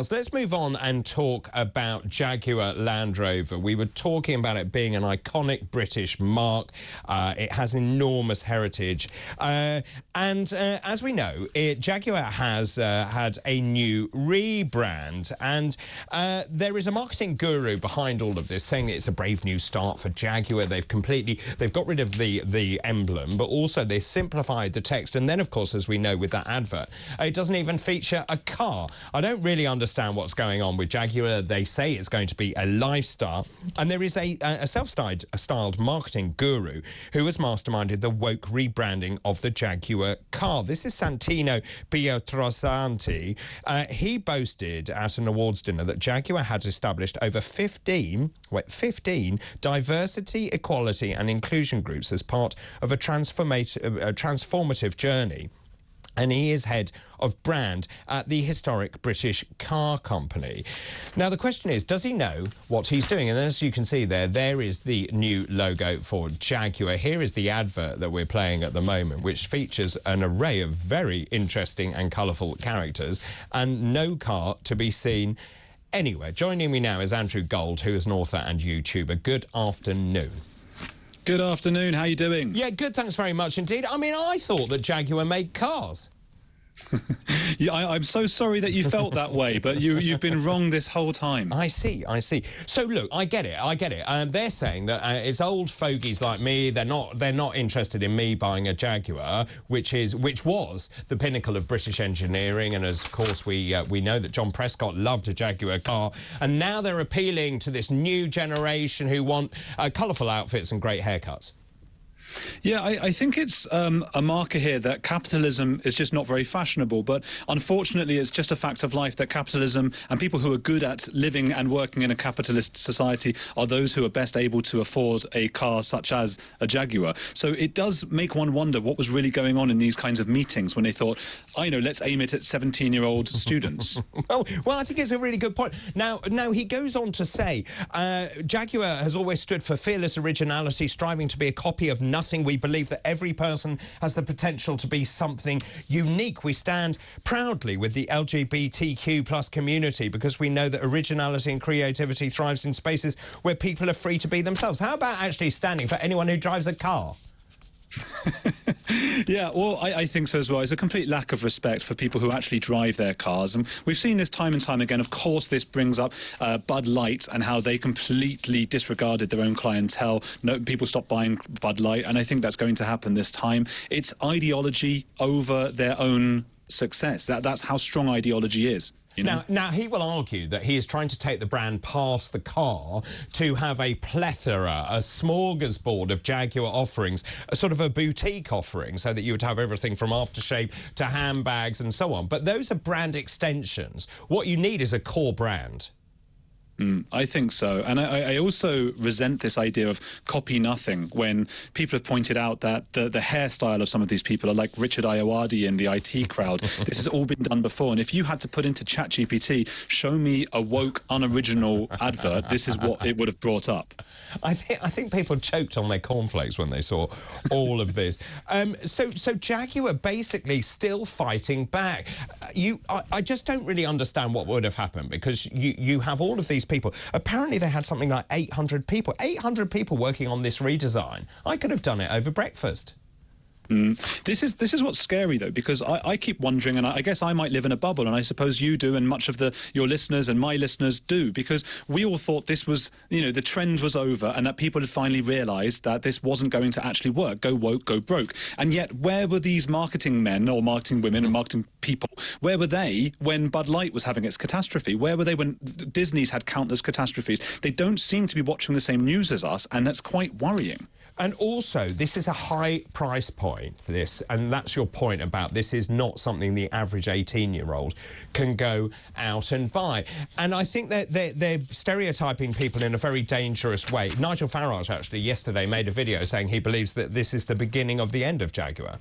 So let's move on and talk about Jaguar Land Rover. We were talking about it being an iconic British marque. It has enormous heritage. As we know, Jaguar has had a new rebrand. And there is a marketing guru behind all of this saying that it's a brave new start for Jaguar. They've got rid of the emblem, but also they simplified the text. And then, of course, as we know with that advert, it doesn't even feature a car. I don't really understand what's going on with Jaguar. They say it's going to be a lifestyle, and there is a self-styled marketing guru who has masterminded the woke rebranding of the Jaguar car. This is Santino Pietrosanti. He boasted at an awards dinner that Jaguar had established over 15 diversity, equality and inclusion groups as part of a transformative journey. And he is head of brand at the historic British car company. Now, the question is, does he know what he's doing? And as you can see there is the new logo for Jaguar. Here is the advert that we're playing at the moment, which features an array of very interesting and colourful characters and no car to be seen anywhere. Joining me now is Andrew Gold, who is an author and YouTuber. Good afternoon. Good afternoon, how are you doing? Yeah, good, thanks very much indeed. I mean, I thought that Jaguar made cars. Yeah, I'm so sorry that you felt that way, but you've been wrong this whole time. I see. So look, I get it. They're saying that it's old fogies like me. They're not interested in me buying a Jaguar, which was the pinnacle of British engineering, and of course we know that John Prescott loved a Jaguar car, and now they're appealing to this new generation who want colourful outfits and great haircuts. Yeah, I think it's a marker here that capitalism is just not very fashionable, but unfortunately it's just a fact of life that capitalism and people who are good at living and working in a capitalist society are those who are best able to afford a car such as a Jaguar. So it does make one wonder what was really going on in these kinds of meetings when they thought, I know, let's aim it at 17-year-old students. Well, I think it's a really good point. Now he goes on to say, Jaguar has always stood for fearless originality, striving to be a copy of nothing. We believe that every person has the potential to be something unique. We stand proudly with the LGBTQ+ community because we know that originality and creativity thrives in spaces where people are free to be themselves. How about actually standing for anyone who drives a car? Yeah, well, I think so as well. It's a complete lack of respect for people who actually drive their cars. And we've seen this time and time again. Of course, this brings up Bud Light and how they completely disregarded their own clientele. No, people stopped buying Bud Light, and I think that's going to happen this time. It's ideology over their own success. That's how strong ideology is. You know? Now, he will argue that he is trying to take the brand past the car to have a plethora, a smorgasbord of Jaguar offerings, a sort of a boutique offering, so that you would have everything from aftershave to handbags and so on. But those are brand extensions. What you need is a core brand. I think so. And I also resent this idea of copy nothing when people have pointed out that the hairstyle of some of these people are like Richard Ayoade in the IT crowd. This has all been done before. And if you had to put into ChatGPT, show me a woke, unoriginal advert, this is what it would have brought up. I think people choked on their cornflakes when they saw all of this. So Jaguar basically still fighting back. I just don't really understand what would have happened, because you have all of these people. Apparently they had something like 800 people working on this redesign. I could have done it over breakfast. This is what's scary, though, because I keep wondering, and I guess I might live in a bubble, and I suppose you do, and much of your listeners and my listeners do, because we all thought this was, the trend was over, and that people had finally realised that this wasn't going to actually work. Go woke, go broke. And yet, where were these marketing men or marketing women and marketing people? Where were they when Bud Light was having its catastrophe? Where were they when Disney's had countless catastrophes? They don't seem to be watching the same news as us, and that's quite worrying. And also, this is a high price point, and that's your point about this is not something the average 18-year-old can go out and buy. And I think that they're stereotyping people in a very dangerous way. Nigel Farage, actually, yesterday made a video saying he believes that this is the beginning of the end of Jaguar.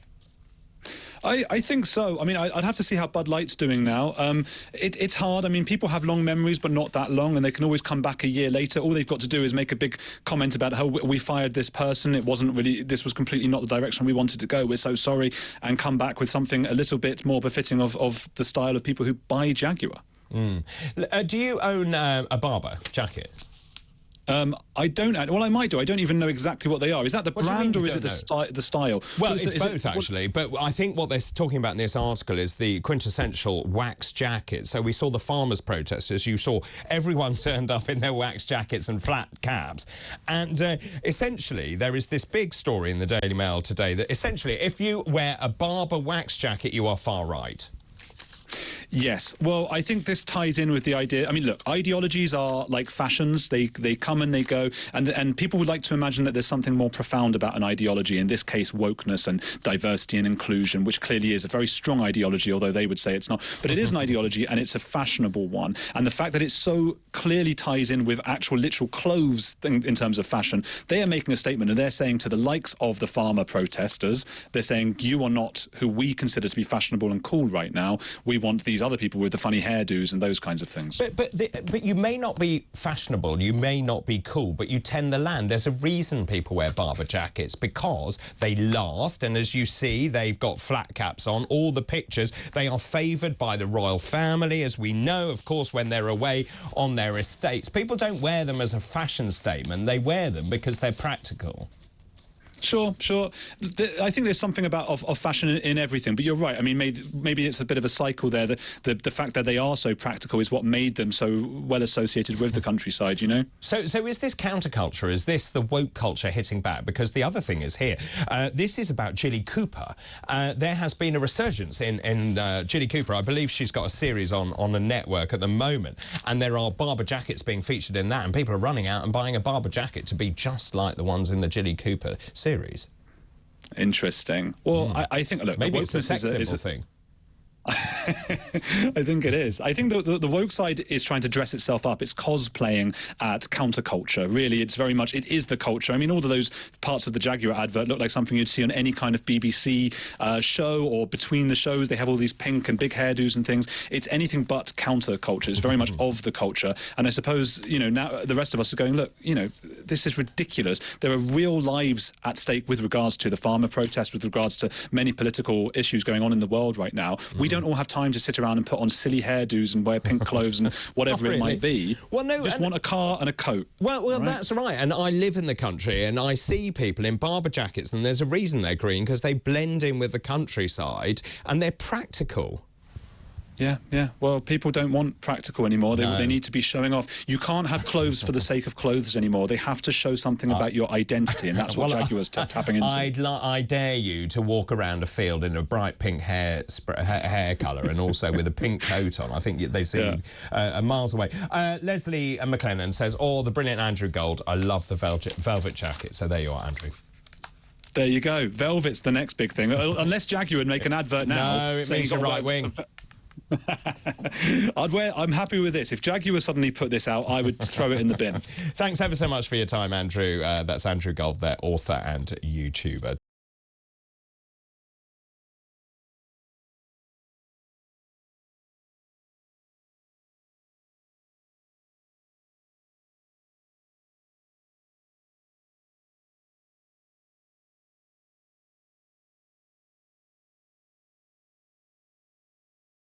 I think so. I mean, I'd have to see how Bud Light's doing now. It's hard. I mean, people have long memories, but not that long, and they can always come back a year later. All they've got to do is make a big comment about how we fired this person. This was completely not the direction we wanted to go. We're so sorry, and come back with something a little bit more befitting of the style of people who buy Jaguar. Do you own a Barber jacket? I don't. Well, I might do. I don't even know exactly what they are. Is that the brand or is it the style? Well, it's both, actually. But I think what they're talking about in this article is the quintessential wax jacket. So we saw the farmers' protesters. You saw everyone turned up in their wax jackets and flat caps. And essentially, there is this big story in the Daily Mail today that essentially, if you wear a Barber wax jacket, you are far right. Yes. Well, I think this ties in with the idea. I mean, look, ideologies are like fashions. They come and they go. And people would like to imagine that there's something more profound about an ideology, in this case, wokeness and diversity and inclusion, which clearly is a very strong ideology, although they would say it's not. But it is an ideology, and it's a fashionable one. And the fact that it so clearly ties in with actual literal clothes in terms of fashion, they are making a statement, and they're saying to the likes of the farmer protesters, they're saying, you are not who we consider to be fashionable and cool right now. We want these other people with the funny hairdos and those kinds of things. But you may not be fashionable, you may not be cool, but you tend the land. There's a reason people wear Barber jackets, because they last, and as you see, they've got flat caps on. All the pictures, they are favoured by the royal family, as we know, of course, when they're away on their estates. People don't wear them as a fashion statement, they wear them because they're practical. Sure. I think there's something about of fashion in everything, but you're right. I mean, maybe it's a bit of a cycle there. The fact that they are so practical is what made them so well associated with the countryside, you know? So is this counterculture? Is this the woke culture hitting back? Because the other thing is here, this is about Jilly Cooper. There has been a resurgence in Jilly Cooper. I believe she's got a series on a network at the moment, and there are Barber jackets being featured in that, and people are running out and buying a Barber jacket to be just like the ones in the Jilly Cooper series. Interesting. Well, I think, look, maybe it's a sex symbol thing. I think it is. I think the woke side is trying to dress itself up. It's cosplaying at counterculture. Really, it's very much, it is the culture. I mean, all of those parts of the Jaguar advert look like something you'd see on any kind of BBC show, or between the shows. They have all these pink and big hairdos and things. It's anything but counterculture. It's very much of the culture. And I suppose, you know, now the rest of us are going, look, you know, this is ridiculous. There are real lives at stake with regards to the farmer protest, with regards to many political issues going on in the world right now. We don't all have time to sit around and put on silly hairdos and wear pink clothes and whatever it might be. Well, no, just want a car and a coat. Well, right? That's right. And I live in the country, and I see people in Barber jackets, and there's a reason they're green, because they blend in with the countryside, and they're practical. Yeah. Well, people don't want practical anymore. They need to be showing off. You can't have clothes for the sake of clothes anolour. They have to show something about your identity, and that's what Jaguar's tapping into. I dare you to walk around a field in a bright pink hair colour, and also with a pink coat on. I think they seem miles away. Leslie McLennan says, the brilliant Andrew Gold. I love the velvet jacket. So there you are, Andrew. There you go. Velvet's the next big thing. Unless Jaguar would make an advert now. No, it means you're right wing. I'm happy with this. If Jaguar suddenly put this out, I would throw it in the bin. Thanks ever so much for your time, Andrew. That's Andrew Gold, their author and YouTuber.